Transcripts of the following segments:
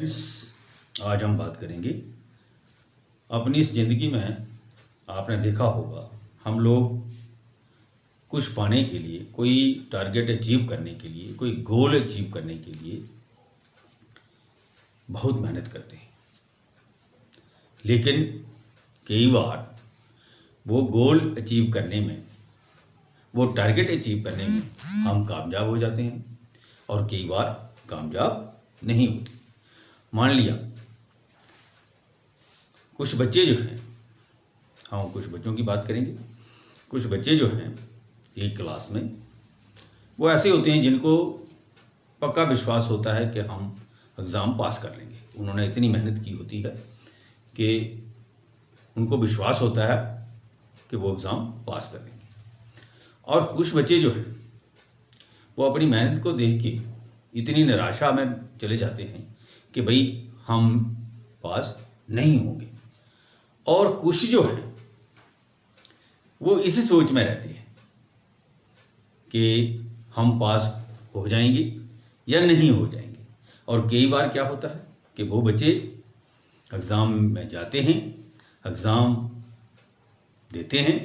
Friends, आज हम बात करेंगे अपनी इस ज़िंदगी में। आपने देखा होगा हम लोग कुछ पाने के लिए, कोई टारगेट अचीव करने के लिए, कोई गोल अचीव करने के लिए बहुत मेहनत करते हैं, लेकिन कई बार वो गोल अचीव करने में, वो टारगेट अचीव करने में हम कामयाब हो जाते हैं और कई बार कामयाब नहीं होते। मान लिया कुछ बच्चे जो हैं, हम कुछ बच्चों की बात करेंगे। कुछ बच्चे जो हैं एक क्लास में, वो ऐसे होते हैं जिनको पक्का विश्वास होता है कि हम एग्ज़ाम पास कर लेंगे। उन्होंने इतनी मेहनत की होती है कि उनको विश्वास होता है कि वो एग्ज़ाम पास कर लेंगे। और कुछ बच्चे जो हैं वो अपनी मेहनत को देख के इतनी निराशा में चले जाते हैं कि भाई हम पास नहीं होंगे। और कुछ जो हैं वो इसी सोच में रहते हैं कि हम पास हो जाएंगे या नहीं हो जाएंगे। और कई बार क्या होता है कि वो बच्चे एग्ज़ाम में जाते हैं, एग्ज़ाम देते हैं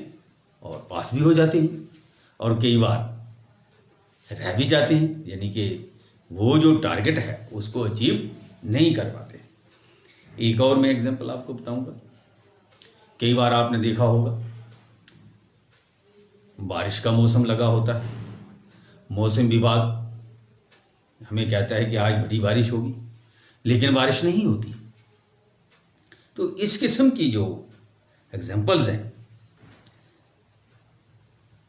और पास भी हो जाते हैं, और कई बार रह भी जाते हैं, यानी कि वो जो टारगेट है उसको अचीव नहीं कर पाते। एक और मैं एग्जांपल आपको बताऊंगा। कई बार आपने देखा होगा बारिश का मौसम लगा होता है, मौसम विभाग हमें कहता है कि आज बड़ी बारिश होगी, लेकिन बारिश नहीं होती। तो इस किस्म की जो एग्जांपल्स हैं,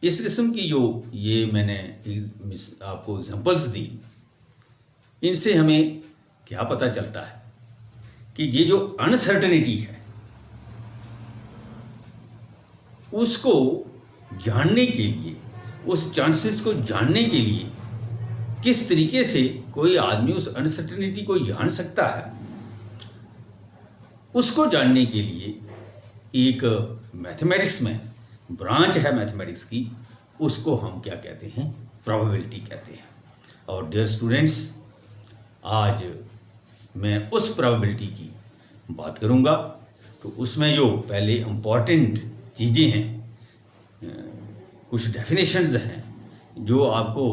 इस किस्म की जो ये मैंने आपको एग्जांपल्स दी, इनसे हमें क्या पता चलता है कि ये जो अनसर्टेनिटी है उसको जानने के लिए, उस चांसेस को जानने के लिए किस तरीके से कोई आदमी उस अनसर्टेनिटी को जान सकता है, उसको जानने के लिए एक मैथमेटिक्स में ब्रांच है मैथमेटिक्स की, उसको हम क्या कहते हैं, प्रोबेबिलिटी कहते हैं। और डियर स्टूडेंट्स, आज मैं उस प्रोबेबिलिटी की बात करूंगा। तो उसमें जो पहले इम्पॉर्टेंट चीज़ें हैं, कुछ डेफिनेशंस हैं जो आपको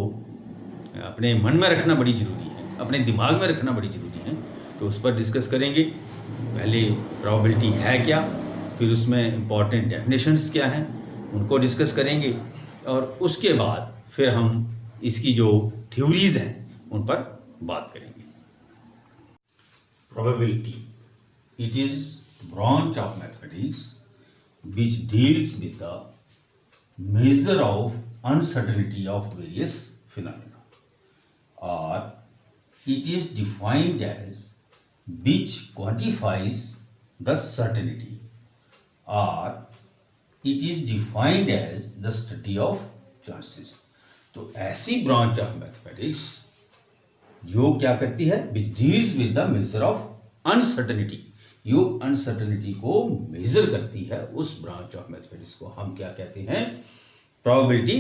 अपने मन में रखना बड़ी ज़रूरी है, अपने दिमाग में रखना बड़ी ज़रूरी है। तो उस पर डिस्कस करेंगे। पहले प्रोबेबिलिटी है क्या, फिर उसमें इम्पॉर्टेंट डेफिनेशंस क्या हैं, उनको डिस्कस करेंगे, और उसके बाद फिर हम इसकी जो थ्योरीज़ हैं उन पर बात करेंगे। Probability, it is branch of mathematics which deals with the measure of uncertainty of various phenomena, or it is defined as which quantifies the certainty, or it is defined as the study of chances. तो ऐसी branch of mathematics जो क्या करती है, which deals with the measure of uncertainty, yo uncertainty को major करती है, उस ब्रांच ऑफ मैथमेटिक्स को हम क्या कहते हैं, प्रोबेबिलिटी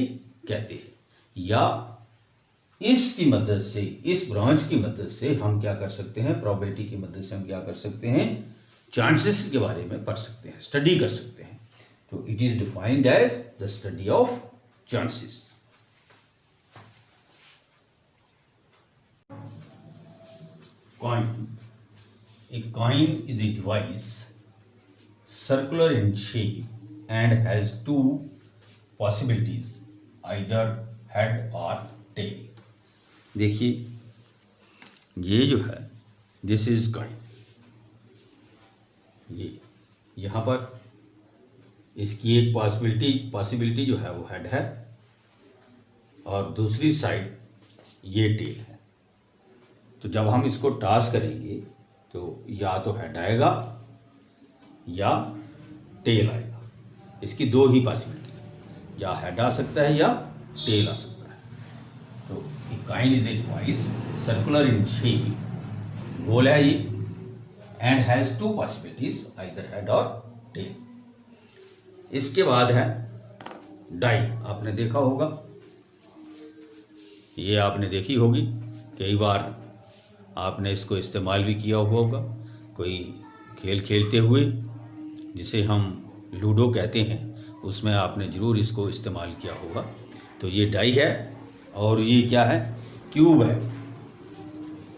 कहते हैं। या इसकी मदद से, इस ब्रांच की मदद से हम क्या कर सकते हैं, प्रोबेबिलिटी की मदद से हम क्या कर सकते हैं, चांसेस के बारे में पढ़ सकते हैं, स्टडी कर सकते हैं। तो it is defined as the study of chances. Coin, a coin is a device circular in shape and has two possibilities, either head or tail. देखिए ये जो है, दिस इज कॉइन। ये यहाँ पर इसकी एक पॉसिबिलिटी जो है वो हेड है, और दूसरी साइड ये टेल है। तो जब हम इसको टॉस करेंगे तो या तो हेड आएगा या टेल आएगा। इसकी दो ही पॉसिबिलिटी है, या हेड आ सकता है या टेल आ सकता है। तो coin is a device circular in shape, गोल है ये, and has two possibilities, either head और टेल। इसके बाद है डाई। आपने देखा होगा, ये आपने देखी होगी, कई बार आपने इसको इस्तेमाल भी किया हुआ होगा कोई खेल खेलते हुए, जिसे हम लूडो कहते हैं, उसमें आपने ज़रूर इसको इस्तेमाल किया होगा। तो ये डाई है और ये क्या है, क्यूब है।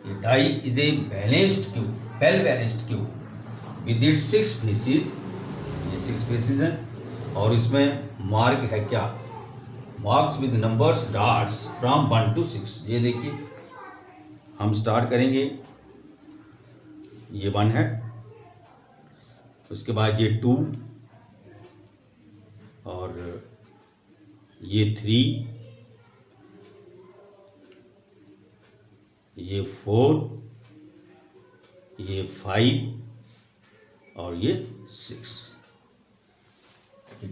ये die is a balanced cube, well balanced cube with its 6 faces. ये 6 फेसेस हैं और इसमें मार्क है क्या, marks with numbers dots from 1 to 6। ये देखिए हम स्टार्ट करेंगे, ये 1 है, उसके बाद ये 2 और ये 3, ये 4, ये 5 और ये 6।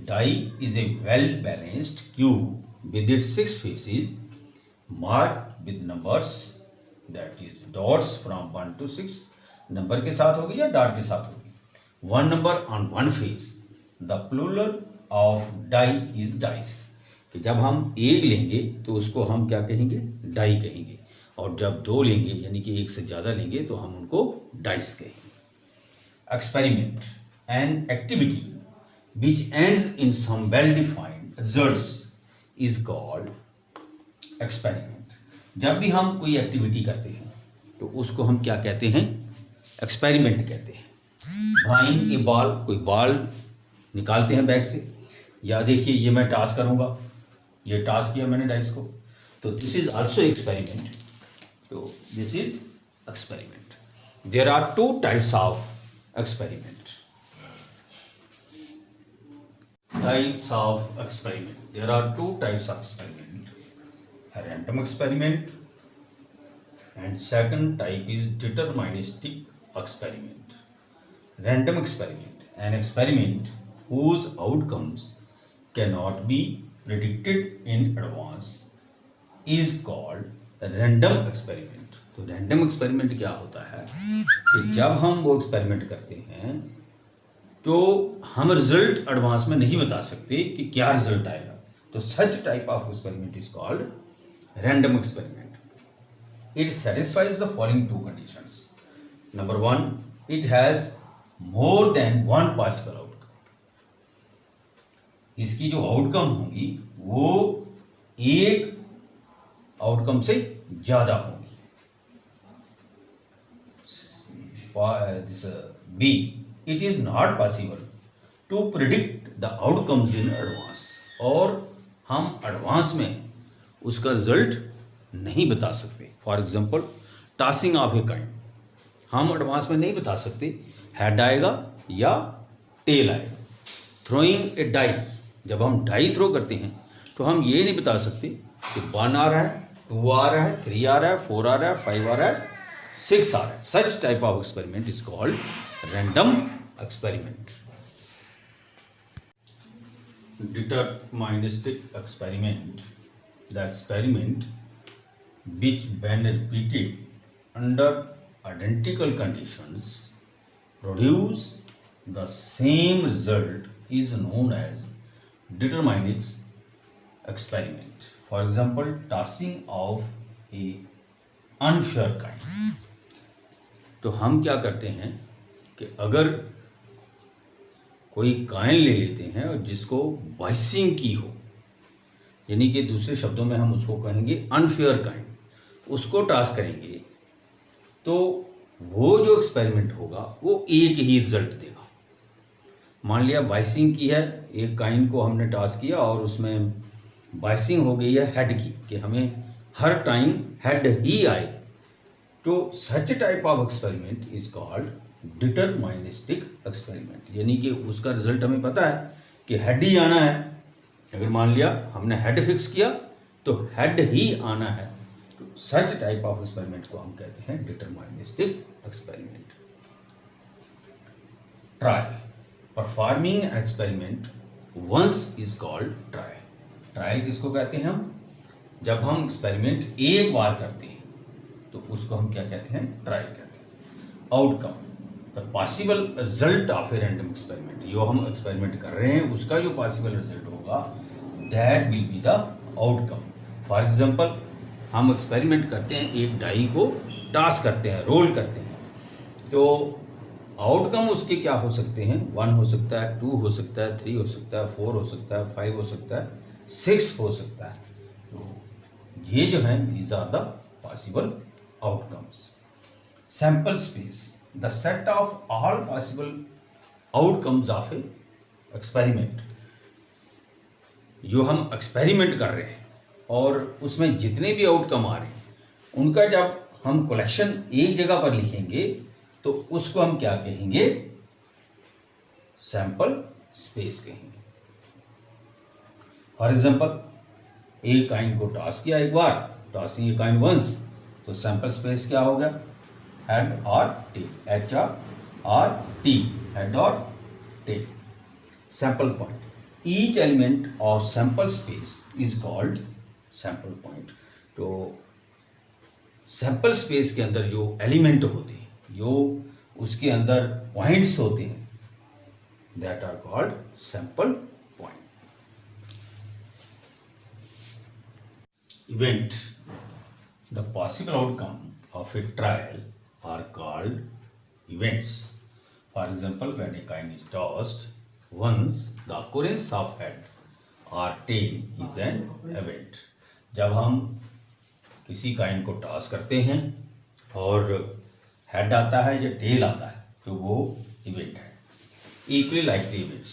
Die is a well balanced cube with its 6 faces marked with numbers that is dots from 1 to 6। Number के साथ होगी या डॉट के साथ होगी। 1 number on 1 face, the plural of die is dice। कि जब हम एक लेंगे तो उसको हम क्या कहेंगे, डाई कहेंगे, और जब 2 लेंगे यानी कि एक से ज़्यादा लेंगे तो हम उनको डाइस कहेंगे। Experiment, an activity which ends in some well defined results is called experiment. जब भी हम कोई एक्टिविटी करते हैं तो उसको हम क्या कहते हैं, एक्सपेरिमेंट कहते हैं। ड्राइंग ए बॉल, कोई बॉल निकालते हैं बैग से, या देखिए ये मैं टॉस करूँगा, ये टॉस किया मैंने डाइस को, तो दिस इज आल्सो एक्सपेरिमेंट। तो this is experiment. There are 2 types of experiment. Types of experiment. There are 2 types of experiment: a random experiment and second type is deterministic experiment. Random experiment, an experiment whose outcomes cannot be predicted in advance, is called a random experiment. तो random experiment क्या होता है कि जब हम वो experiment करते हैं तो हम रिजल्ट एडवांस में नहीं बता सकते कि क्या रिजल्ट आएगा। तो सच type of experiment is called random experiment. It satisfies the following 2 conditions. Number 1, it has more than 1 possible outcome. इसकी जो आउटकम होगी वो एक आउटकम से ज्यादा होगी। B, it is not possible to predict the outcomes in advance। और हम एडवांस में उसका रिजल्ट नहीं बता सकते। For example tossing of a coin, हम एडवांस में नहीं बता सकते हेड आएगा या टेल आएगा। थ्रोइंग ए डाई, जब हम डाई थ्रो करते हैं तो हम ये नहीं बता सकते कि 1 आ रहा है, 2 आ रहा है, 3 आ रहा है, 4 आ रहा है, 5 आ रहा है, 6 आ रहा है। सच type of experiment is called random experiment. Deterministic experiment, the experiment which when repeated under identical conditions produce the same result is known as deterministic experiment. For example, tossing of a unfair coin। तो हम क्या करते हैं कि अगर कोई coin ले लेते हैं और जिसको वाइसिंग की हो, यानी कि दूसरे शब्दों में हम उसको कहेंगे अनफेयर कॉइन, उसको टॉस करेंगे तो वो जो एक्सपेरिमेंट होगा वो एक ही रिजल्ट देगा। मान लिया वाइसिंग की है, एक कॉइन को हमने टॉस किया और उसमें वाइसिंग हो गई है हेड की, कि हमें हर टाइम हेड ही आए। तो सच type of experiment is called deterministic experiment, यानी कि उसका रिजल्ट हमें पता है कि हेड ही आना है। अगर मान लिया हमने हेड फिक्स किया तो हेड ही आना है। तो सच टाइप ऑफ एक्सपेरिमेंट को हम कहते हैं deterministic experiment. Trial, performing an experiment once is called trial. Trial किसको कहते हैं हम, जब हम एक्सपेरिमेंट एक बार करते हैं तो उसको हम क्या कहते हैं, ट्रायल कहते हैं। Outcome, the possible result of a random experiment, जो हम एक्सपेरिमेंट कर रहे हैं उसका जो पॉसिबल रिजल्ट होगा that will be the outcome. For example हम एक्सपेरिमेंट करते हैं एक डाई को टास्क करते हैं, रोल करते हैं, तो आउटकम उसके क्या हो सकते हैं? 1 हो सकता है, 2 हो सकता है, 3 हो सकता है, 4 हो सकता है, 5 हो सकता है, 6 हो सकता है। तो ये जो है these are the possible outcomes. Sample space, the set of all possible outcomes of a experiment. जो हम एक्सपेरिमेंट कर रहे हैं और उसमें जितने भी आउटकम आ रहे हैं उनका जब हम कलेक्शन एक जगह पर लिखेंगे तो उसको हम क्या कहेंगे? सैंपल स्पेस कहेंगे। फॉर एग्जाम्पल, एक कॉइन को टॉस किया एक बार, टॉसिंग ए कॉइन वंस, तो सैंपल स्पेस क्या हो गया? हेड और टेल, HRT, हेड और tail. Sample point, each element of sample space is called sample point. तो सैंपल स्पेस के अंदर जो एलिमेंट होते हैं, जो उसके अंदर पॉइंट्स होते हैं, that are called sample point. Event, the possible outcome of a trial are called events. For example, when a coin is tossed once, the occurrence of head और टेल इज एन इवेंट। जब हम किसी coin को toss करते हैं और head आता है या टेल आता है तो वो इवेंट है। Equally likely events,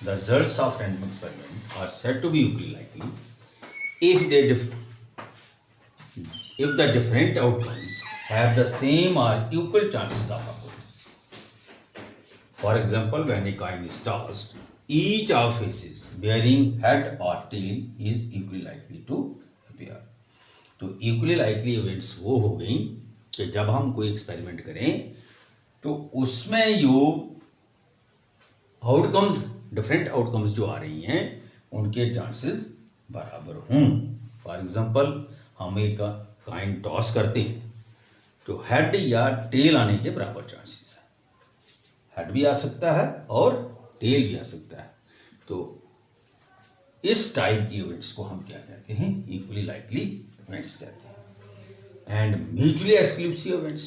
the results of random experiment are said to be equally likely if the different outcomes have the same or equal chances of occurrence. For example, when a coin is tossed, each of faces bearing head or tail is equally likely to appear. तो equally likely events वो हो गई कि जब हम कोई experiment करें तो उसमें जो आउटकम्स, डिफरेंट आउटकम्स जो आ रही हैं उनके चांसेस बराबर हों। फॉर एग्जांपल, हम एक कॉइन टॉस करते हैं तो हेड या टेल आने के बराबर चांसेस है। हेड भी आ सकता है और टेल भी आ सकता है। तो इस टाइप की इवेंट्स को हम क्या कहते हैं? इक्वली लाइकली इवेंट्स कहते हैं। And mutually exclusive events,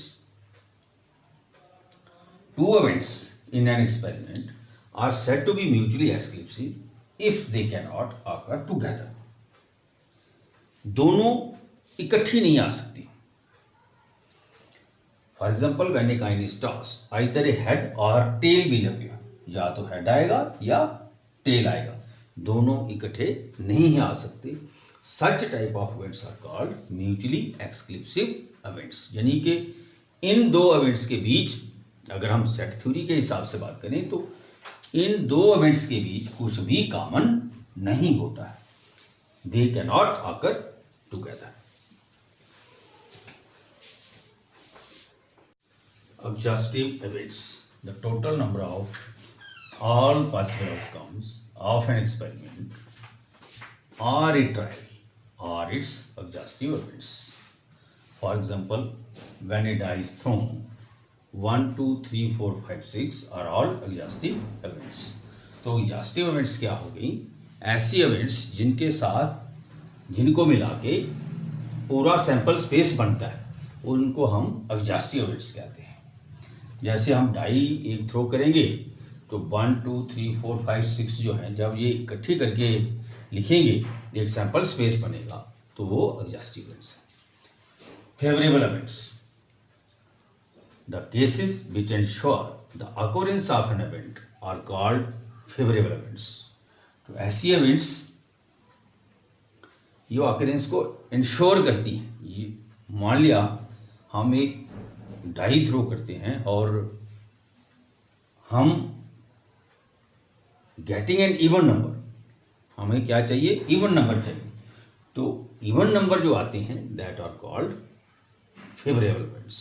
two events in an experiment are said to be mutually exclusive if they can not occur together. दोनों इकट्ठी नहीं आ सकती। For example, when a coin is tossed, either a head और tail will appear, या तो head आएगा या टेल आएगा, दोनों इकट्ठे नहीं आ सकते। Such type of events are called mutually exclusive events. यानी कि इन दो इवेंट्स के बीच, अगर हम सेट थ्योरी के हिसाब से बात करें तो इन दो इवेंट्स के बीच कुछ भी कॉमन नहीं होता है। दे can not occur together. Exhaustive events, the total number of all possible outcomes of an experiment or a trial are its exhaustive events. For example, when a die is thrown, 1, 2, 3, 4, 5, 6 are all exhaustive events. तो exhaustive events क्या हो गई? ऐसी events जिनके साथ, जिनको मिला के पूरा सैंपल स्पेस बनता है, उनको हम exhaustive events कहते हैं। जैसे हम डाई एक थ्रो करेंगे तो 1, 2, 3, 4, 5, 6 जो है, जब ये इकट्ठी करके लिखेंगे एक सैंपल स्पेस बनेगा, तो वो एग्जॉस्टिव इवेंट्स है। Favourable events, the cases which ensure the occurrence of an event are called favourable events. तो ऐसी इवेंट्स जो अकोरेंस को इंश्योर करती हैं। मान लिया हम एक डाई थ्रो करते हैं और हम गेटिंग एन इवन नंबर, हमें क्या चाहिए? इवन नंबर चाहिए। तो इवन नंबर जो आते हैं that are called favourable events.